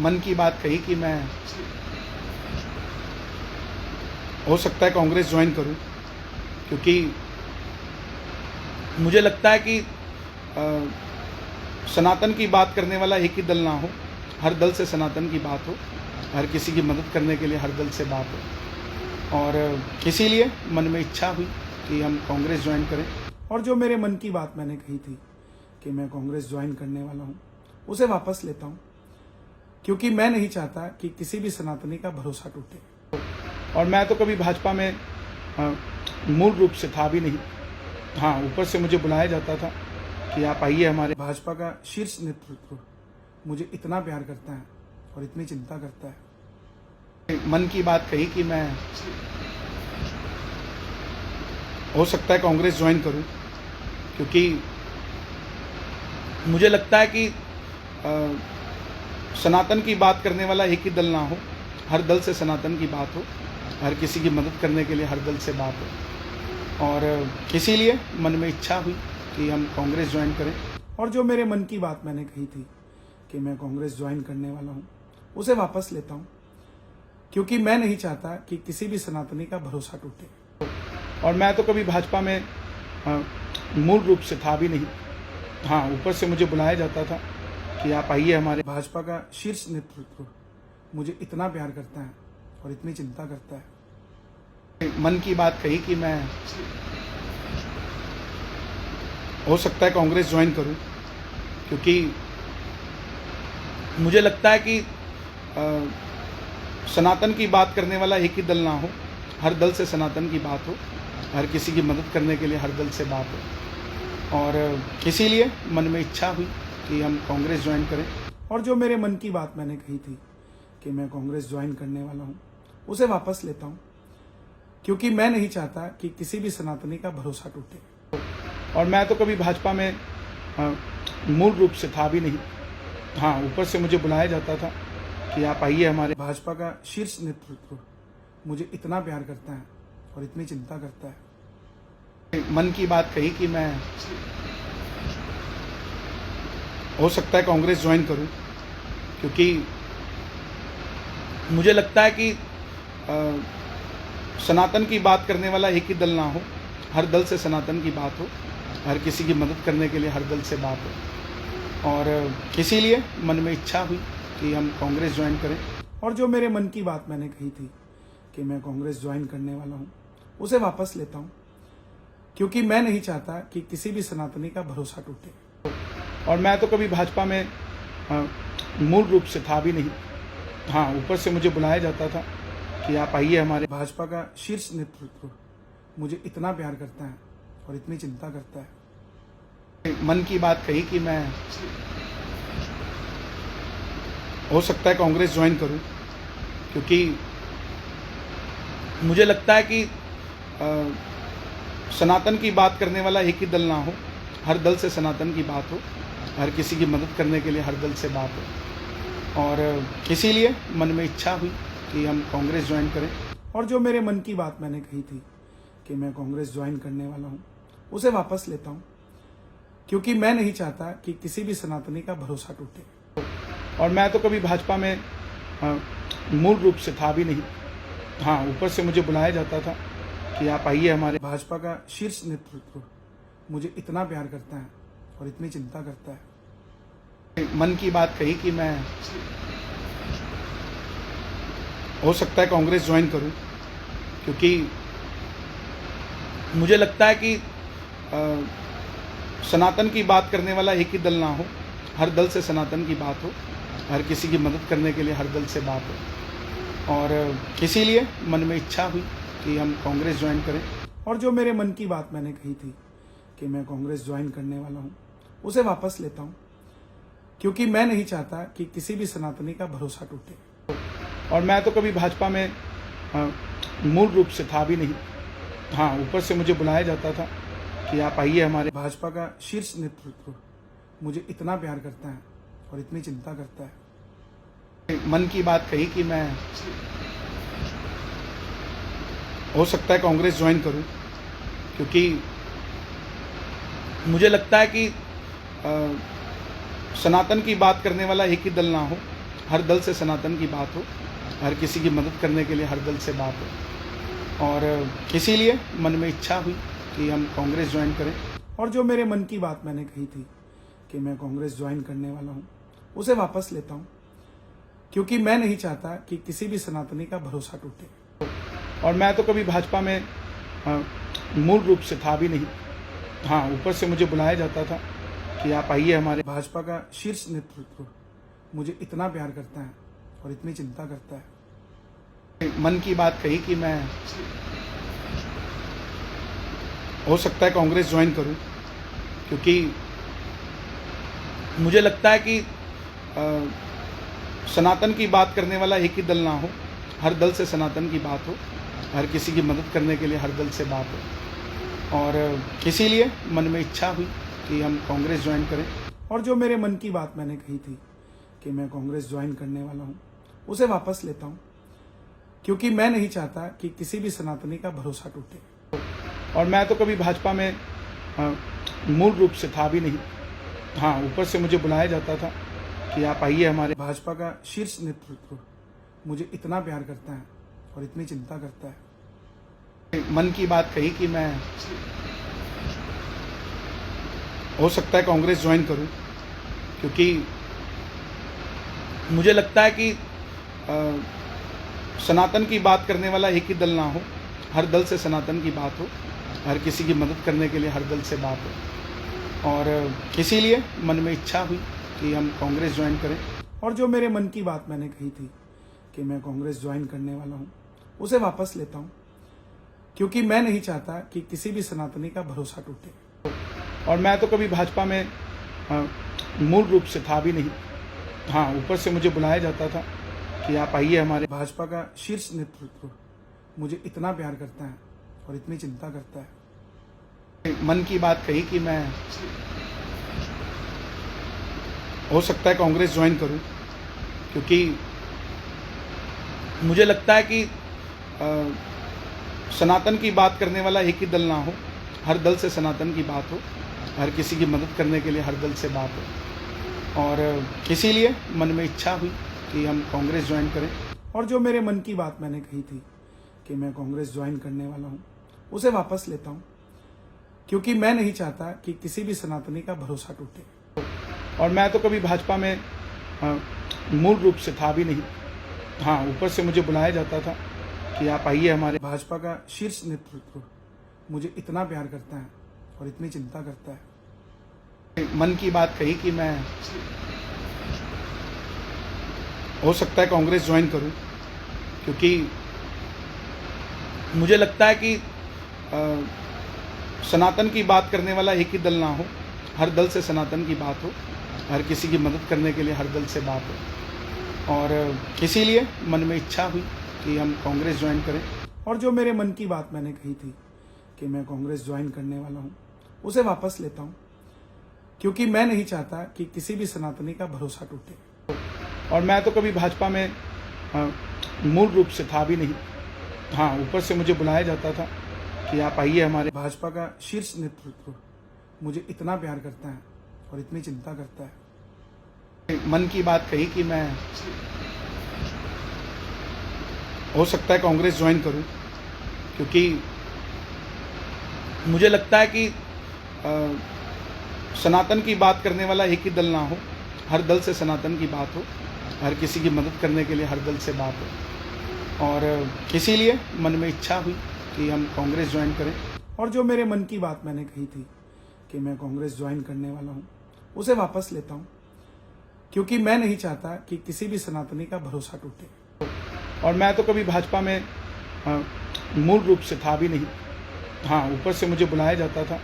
मन की बात कही कि मैं हो सकता है कांग्रेस ज्वाइन करूं, क्योंकि मुझे लगता है कि सनातन की बात करने वाला एक ही दल ना हो, हर दल से सनातन की बात हो, हर किसी की मदद करने के लिए हर दल से बात हो। और इसीलिए मन में इच्छा हुई कि हम कांग्रेस ज्वाइन करें। और जो मेरे मन की बात मैंने कही थी कि मैं कांग्रेस ज्वाइन करने वाला हूं, उसे वापस लेता हूं, क्योंकि मैं नहीं चाहता कि किसी भी सनातनी का भरोसा टूटे। और मैं तो कभी भाजपा में मूल रूप से था भी नहीं। हाँ, ऊपर से मुझे बुलाया जाता था कि आप आइए हमारे। भाजपा का शीर्ष नेतृत्व मुझे इतना प्यार करता है और इतनी चिंता करता है। मन की बात कही कि मैं हो सकता है कांग्रेस ज्वाइन करूं, क्योंकि मुझे लगता है कि सनातन की बात करने वाला एक ही दल ना हो, हर दल से सनातन की बात हो, हर किसी की मदद करने के लिए हर दल से बात हो। और इसीलिए मन में इच्छा हुई कि हम कांग्रेस ज्वाइन करें। और जो मेरे मन की बात मैंने कही थी कि मैं कांग्रेस ज्वाइन करने वाला हूं, उसे वापस लेता हूं, क्योंकि मैं नहीं चाहता कि किसी भी सनातनी का भरोसा टूटे। और मैं तो कभी भाजपा में मूल रूप से था भी नहीं। हाँ, ऊपर से मुझे बुलाया जाता था कि आप आइए हमारे। भाजपा का शीर्ष नेतृत्व मुझे इतना प्यार करता है और इतनी चिंता करता है। मन की बात कही कि मैं हो सकता है कांग्रेस ज्वाइन करूं, क्योंकि मुझे लगता है कि सनातन की बात करने वाला एक ही दल ना हो, हर दल से सनातन की बात हो, हर किसी की मदद करने के लिए हर दल से बात हो। और इसीलिए मन में इच्छा हुई कि हम कांग्रेस ज्वाइन करें। और जो मेरे मन की बात मैंने कही थी कि मैं कांग्रेस ज्वाइन करने वाला हूं, उसे वापस लेता हूं, क्योंकि मैं नहीं चाहता कि किसी भी सनातनी का भरोसा टूटे। और मैं तो कभी भाजपा में मूल रूप से था भी नहीं। हाँ, ऊपर से मुझे बुलाया जाता था कि आप आइए हमारे। भाजपा का शीर्ष नेतृत्व मुझे इतना प्यार करता है और इतनी चिंता करता है। मन की बात कही कि मैं हो सकता है कांग्रेस ज्वाइन करूं, क्योंकि मुझे लगता है कि सनातन की बात करने वाला एक ही दल ना हो, हर दल से सनातन की बात हो, हर किसी की मदद करने के लिए हर दल से बात हो। और इसीलिए मन में इच्छा हुई कि हम कांग्रेस ज्वाइन करें। और जो मेरे मन की बात मैंने कही थी कि मैं कांग्रेस ज्वाइन करने वाला हूं, उसे वापस लेता हूं, क्योंकि मैं नहीं चाहता कि किसी भी सनातनी का भरोसा टूटे। और मैं तो कभी भाजपा में मूल रूप से था भी नहीं। हाँ, ऊपर से मुझे बुलाया जाता था कि आप आइए हमारे। भाजपा का शीर्ष नेतृत्व मुझे इतना प्यार करता है और इतनी चिंता करता है। मन की बात कही कि मैं हो सकता है कांग्रेस ज्वाइन करूं, क्योंकि मुझे लगता है कि सनातन की बात करने वाला एक ही दल ना हो, हर दल से सनातन की बात हो, हर किसी की मदद करने के लिए हर दल से बात हो। और इसीलिए मन में इच्छा हुई कि हम कांग्रेस ज्वाइन करें। और जो मेरे मन की बात मैंने कही थी कि मैं कांग्रेस ज्वाइन करने वाला हूं, उसे वापस लेता हूं, क्योंकि मैं नहीं चाहता कि किसी भी सनातनी का भरोसा टूटे। और मैं तो कभी भाजपा में मूल रूप से था भी नहीं। हाँ, ऊपर से मुझे बुलाया जाता था कि आप आइए हमारे। भाजपा का शीर्ष नेतृत्व मुझे इतना प्यार करता है और इतनी चिंता करता है। मन की बात कही कि मैं हो सकता है कांग्रेस ज्वाइन करूं, क्योंकि मुझे लगता है कि सनातन की बात करने वाला एक ही दल ना हो, हर दल से सनातन की बात हो, हर किसी की मदद करने के लिए हर दल से बात हो। और इसीलिए मन में इच्छा हुई कि हम कांग्रेस ज्वाइन करें। और जो मेरे मन की बात मैंने कही थी कि मैं कांग्रेस ज्वाइन करने वाला हूं, उसे वापस लेता हूं, क्योंकि मैं नहीं चाहता कि किसी भी सनातनी का भरोसा टूटे। और मैं तो कभी भाजपा में मूल रूप से था भी नहीं। हाँ, ऊपर से मुझे बुलाया जाता था कि आप आइए हमारे। भाजपा का शीर्ष नेतृत्व मुझे इतना प्यार करता है और इतनी चिंता करता है। मन की बात कही कि मैं हो सकता है कांग्रेस ज्वाइन करूं, क्योंकि मुझे लगता है कि सनातन की बात करने वाला एक ही दल ना हो, हर दल से सनातन की बात हो, हर किसी की मदद करने के लिए हर दल से बात हो, और इसीलिए मन में इच्छा हुई कि हम कांग्रेस ज्वाइन करें। और जो मेरे मन की बात मैंने कही थी कि मैं कांग्रेस ज्वाइन करने वाला हूँ, उसे वापस लेता हूँ, क्योंकि मैं नहीं चाहता कि किसी भी सनातनी का भरोसा टूटे। और मैं तो कभी भाजपा में मूल रूप से था भी नहीं। हाँ, ऊपर से मुझे बुलाया जाता था कि आप आइए हमारे। भाजपा का शीर्ष नेतृत्व मुझे इतना प्यार करता है और इतनी चिंता करता है। मन की बात कही कि मैं हो सकता है कांग्रेस ज्वाइन करूं, क्योंकि मुझे लगता है कि सनातन की बात करने वाला एक ही दल ना हो, हर दल से सनातन की बात हो, हर किसी की मदद करने के लिए हर दल से बात हो, और इसीलिए मन में इच्छा हुई कि हम कांग्रेस ज्वाइन करें। और जो मेरे मन की बात मैंने कही थी कि मैं कांग्रेस ज्वाइन करने वाला हूँ, उसे वापस लेता हूँ, क्योंकि मैं नहीं चाहता कि किसी भी सनातनी का भरोसा टूटे। और मैं तो कभी भाजपा में मूल रूप से था भी नहीं। हाँ, ऊपर से मुझे बुलाया जाता था कि आप आइए हमारे। भाजपा का शीर्ष नेतृत्व मुझे इतना प्यार करता है और इतनी चिंता करता है। मन की बात कही कि मैं हो सकता है कांग्रेस ज्वाइन करूं, क्योंकि मुझे लगता है कि सनातन की बात करने वाला एक ही दल ना हो, हर दल से सनातन की बात हो, हर किसी की मदद करने के लिए हर दल से बात हो, और इसीलिए मन में इच्छा हुई कि हम कांग्रेस ज्वाइन करें। और जो मेरे मन की बात मैंने कही थी कि मैं कांग्रेस ज्वाइन करने वाला हूँ, उसे वापस लेता हूँ, क्योंकि मैं नहीं चाहता कि किसी भी सनातनी का भरोसा टूटे। और मैं तो कभी भाजपा में मूल रूप से था भी नहीं। हाँ, ऊपर से मुझे बुलाया जाता था कि आप आइए हमारे। भाजपा का शीर्ष नेतृत्व मुझे इतना प्यार करता है और इतनी चिंता करता है। मन की बात कही कि मैं हो सकता है कांग्रेस ज्वाइन करूं, क्योंकि मुझे लगता है कि सनातन की बात करने वाला एक ही दल ना हो, हर दल से सनातन की बात हो, हर किसी की मदद करने के लिए हर दल से बात हो, और इसीलिए मन में इच्छा हुई कि हम कांग्रेस ज्वाइन करें। और जो मेरे मन की बात मैंने कही थी कि मैं कांग्रेस ज्वाइन करने वाला हूँ, उसे वापस लेता हूँ, क्योंकि मैं नहीं चाहता कि किसी भी सनातनी का भरोसा टूटे। और मैं तो कभी भाजपा में मूल रूप से था भी नहीं। हाँ, ऊपर से मुझे बुलाया जाता था कि आप आइए हमारे। भाजपा का शीर्ष नेतृत्व मुझे इतना प्यार करता है और इतनी चिंता करता है। मन की बात कही कि मैं हो सकता है कांग्रेस ज्वाइन करूं, क्योंकि मुझे लगता है कि सनातन की बात करने वाला एक ही दल ना हो, हर दल से सनातन की बात हो, हर किसी की मदद करने के लिए हर दल से बात हो, और इसीलिए मन में इच्छा हुई कि हम कांग्रेस ज्वाइन करें। और जो मेरे मन की बात मैंने कही थी कि मैं कांग्रेस ज्वाइन करने वाला हूँ, उसे वापस लेता हूँ, क्योंकि मैं नहीं चाहता कि किसी भी सनातनी का भरोसा टूटे। और मैं तो कभी भाजपा में मूल रूप से था भी नहीं। हाँ, ऊपर से मुझे बुलाया जाता था कि आप आइए हमारे। भाजपा का शीर्ष नेतृत्व मुझे इतना प्यार करता है और इतनी चिंता करता है। मन की बात कही कि मैं हो सकता है कांग्रेस ज्वाइन करूं, क्योंकि मुझे लगता है कि सनातन की बात करने वाला एक ही दल ना हो, हर दल से सनातन की बात हो, हर किसी की मदद करने के लिए हर दल से बात हो, और इसीलिए मन में इच्छा हुई कि हम कांग्रेस ज्वाइन करें। और जो मेरे मन की बात मैंने कही थी कि मैं कांग्रेस ज्वाइन करने वाला हूँ, उसे वापस लेता हूँ, क्योंकि मुझे लगता है कि सनातन की बात करने वाला एक ही दल ना हो, हर दल से सनातन की बात हो, हर किसी की मदद करने के लिए हर दल से बात हो, और इसीलिए मन में इच्छा हुई कि हम कांग्रेस ज्वाइन करें। और जो मेरे मन की बात मैंने कही थी कि मैं कांग्रेस ज्वाइन करने वाला हूँ, उसे वापस लेता हूँ, क्योंकि मैं नहीं चाहता कि किसी भी सनातनी का भरोसा टूटे। और मैं तो कभी भाजपा में मूल रूप से था भी नहीं। हाँ, ऊपर से मुझे बुलाया जाता था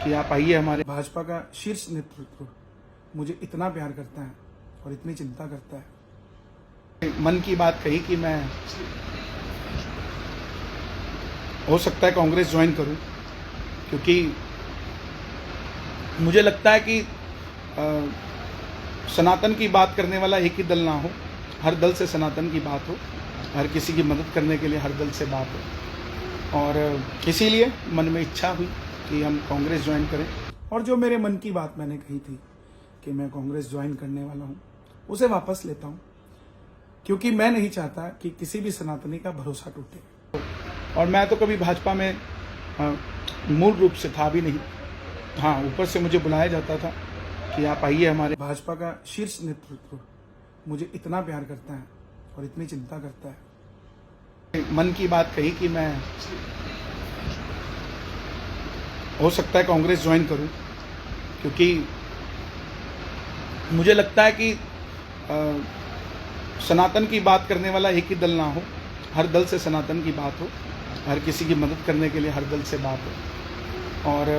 कि आप आइए हमारे। भाजपा का शीर्ष नेतृत्व मुझे इतना प्यार करता है और इतनी चिंता करता है। मन की बात कही कि मैं हो सकता है कांग्रेस ज्वाइन करूं, क्योंकि मुझे लगता है कि सनातन की बात करने वाला एक ही दल ना हो, हर दल से सनातन की बात हो, हर किसी की मदद करने के लिए हर दल से बात हो, और इसीलिए मन में इच्छा हुई कि हम कांग्रेस ज्वाइन करें। और जो मेरे मन की बात मैंने कही थी कि मैं कांग्रेस ज्वाइन करने वाला हूँ, उसे वापस लेता हूँ, क्योंकि मैं नहीं चाहता कि किसी भी सनातनी का भरोसा टूटे। और मैं तो कभी भाजपा में मूल रूप से था भी नहीं। हाँ, ऊपर से मुझे बुलाया जाता था कि आप आइए हमारे। भाजपा का शीर्ष नेतृत्व मुझे इतना प्यार करता है और इतनी चिंता करता है। मन की बात कही कि मैं हो सकता है कांग्रेस ज्वाइन करूं, क्योंकि मुझे लगता है कि सनातन की बात करने वाला एक ही दल ना हो, हर दल से सनातन की बात हो, हर किसी की मदद करने के लिए हर दल से बात हो। और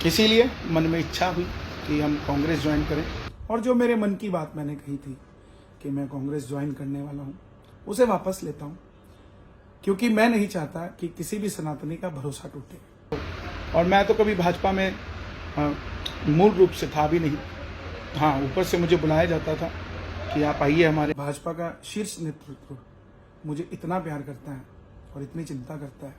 इसीलिए मन में इच्छा हुई कि हम कांग्रेस ज्वाइन करें। और जो मेरे मन की बात मैंने कही थी कि मैं कांग्रेस ज्वाइन करने वाला हूं, उसे वापस लेता हूं, क्योंकि मैं नहीं चाहता कि किसी भी सनातनी का भरोसा टूटे। और मैं तो कभी भाजपा में मूल रूप से था भी नहीं। हाँ, ऊपर से मुझे बुलाया जाता था कि आप आइए हमारे। भाजपा का शीर्ष नेतृत्व मुझे इतना प्यार करता है और इतनी चिंता करता है।